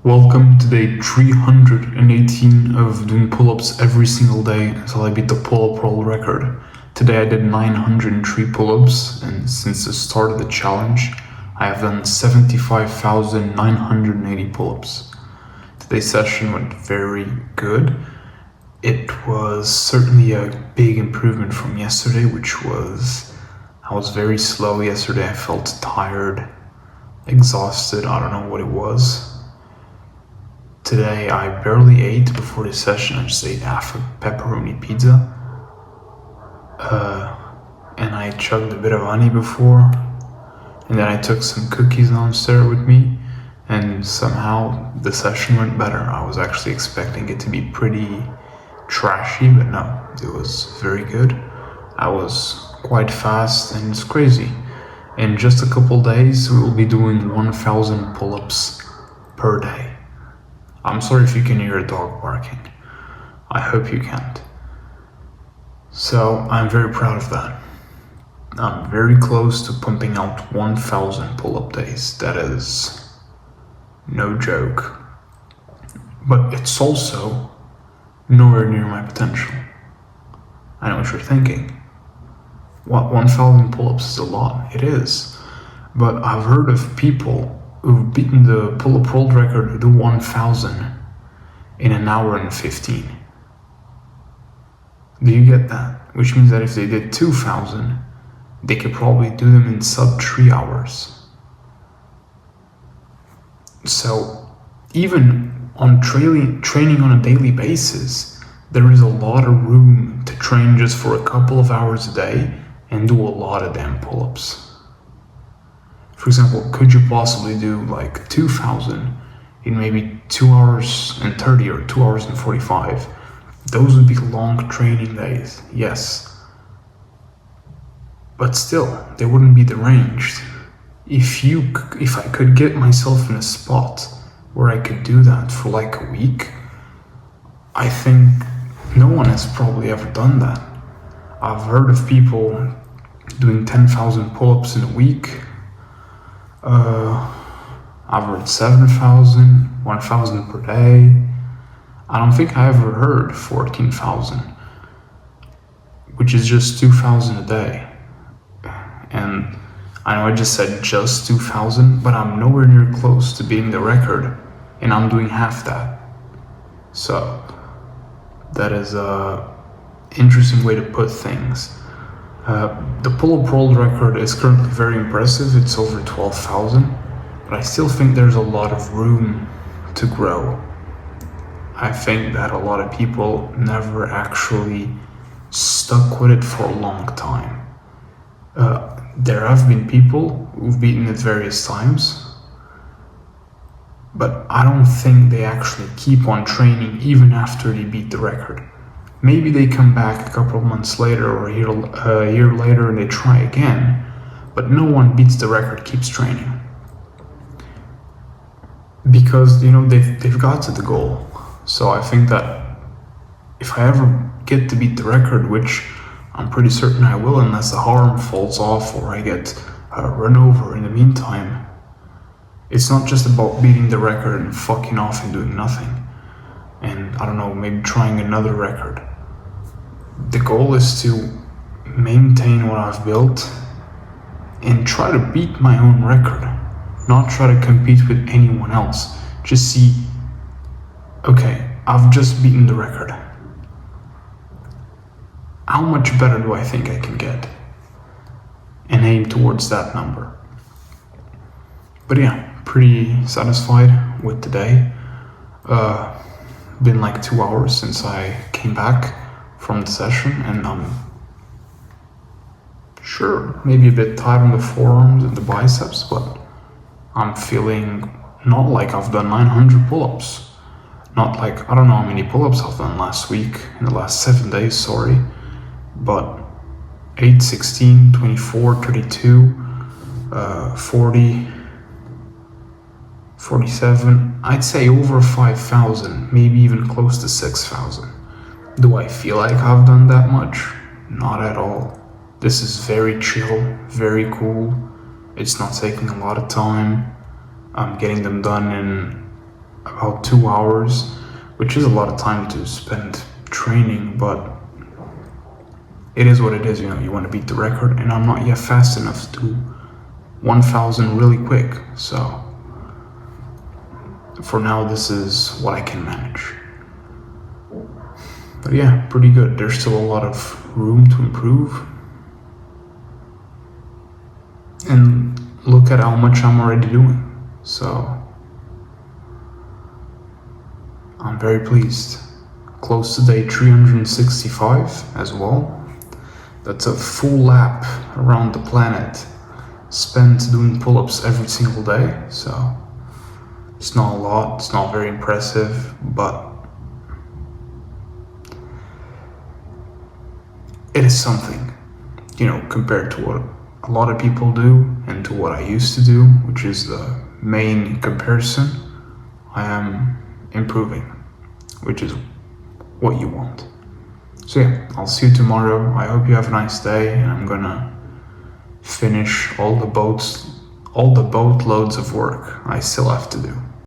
Welcome to day 318 of doing pull-ups every single day until I beat the pull-up world record. Today I did 903 pull-ups, and since the start of the challenge, I have done 75,980 pull-ups. Today's session went very good. It was certainly a big improvement from yesterday, I was very slow yesterday. I felt tired, exhausted, I don't know what it was. Today I barely ate before the session. I just ate half a pepperoni pizza. And I chugged a bit of honey before. And then I took some cookies downstairs with me. And somehow the session went better. I was actually expecting it to be pretty trashy, but no, it was very good. I was quite fast, and it's crazy. In just a couple days, we will be doing 1,000 pull-ups per day. I'm sorry if you can hear a dog barking. I hope you can't. So I'm very proud of that. I'm very close to pumping out 1,000 pull-up days. That is no joke. But it's also nowhere near my potential. I know what you're thinking. What, 1,000 pull-ups is a lot? It is. But I've heard of people who've beaten the pull-up world record who do 1,000 in an hour and 15. Do you get that? Which means that if they did 2,000, they could probably do them in sub 3 hours. So even on training on a daily basis, there is a lot of room to train just for a couple of hours a day and do a lot of damn pull-ups. For example, could you possibly do like 2,000 in maybe 2 hours and 30 or 2 hours and 45? Those would be long training days, yes. But still, they wouldn't be deranged. If I could get myself in a spot where I could do that for like a week, I think no one has probably ever done that. I've heard of people doing 10,000 pull-ups in a week. I've heard 7,000, 1,000 per day. I don't think I ever heard 14,000, which is just 2,000 a day. And I know I just said just 2,000, but I'm nowhere near close to beating the record, and I'm doing half that. So that is a interesting way to put things. The pull-up world record is currently very impressive. It's over 12,000, but I still think there's a lot of room to grow. I think that a lot of people never actually stuck with it for a long time. There have been people who've beaten it various times, but I don't think they actually keep on training even after they beat the record. Maybe they come back a couple of months later or a year later and they try again, but no one beats the record, keeps training. Because, they've got to the goal. So I think that if I ever get to beat the record, which I'm pretty certain I will unless the arm falls off or I get run over in the meantime, it's not just about beating the record and fucking off and doing nothing. And I don't know, maybe trying another record. The goal is to maintain what I've built and try to beat my own record, not try to compete with anyone else. Just see, okay, I've just beaten the record. How much better do I think I can get? And aim towards that number. But yeah, pretty satisfied with today. Been like 2 hours since I came back from the session, and I'm sure maybe a bit tight on the forearms and the biceps, but I'm feeling not like I've done 900 pull-ups. Not like, I don't know how many pull-ups I've done last week, in the last 7 days, sorry, but 8, 16, 24, 32, 40, 47, I'd say over 5,000, maybe even close to 6,000. Do I feel like I've done that much? Not at all. This is very chill, very cool. It's not taking a lot of time. I'm getting them done in about 2 hours, which is a lot of time to spend training, but it is what it is. You want to beat the record, and I'm not yet fast enough to do 1,000 really quick, so for now this is what I can manage. But yeah, pretty good. There's still a lot of room to improve, and look at how much I'm already doing, so I'm very pleased. Close to day 365 as well. That's a full lap around the planet spent doing pull-ups every single day, so it's not a lot, it's not very impressive, but it is something, compared to what a lot of people do and to what I used to do, which is the main comparison. I am improving, which is what you want. So yeah, I'll see you tomorrow. I hope you have a nice day, and I'm gonna finish all the boatloads of work I still have to do.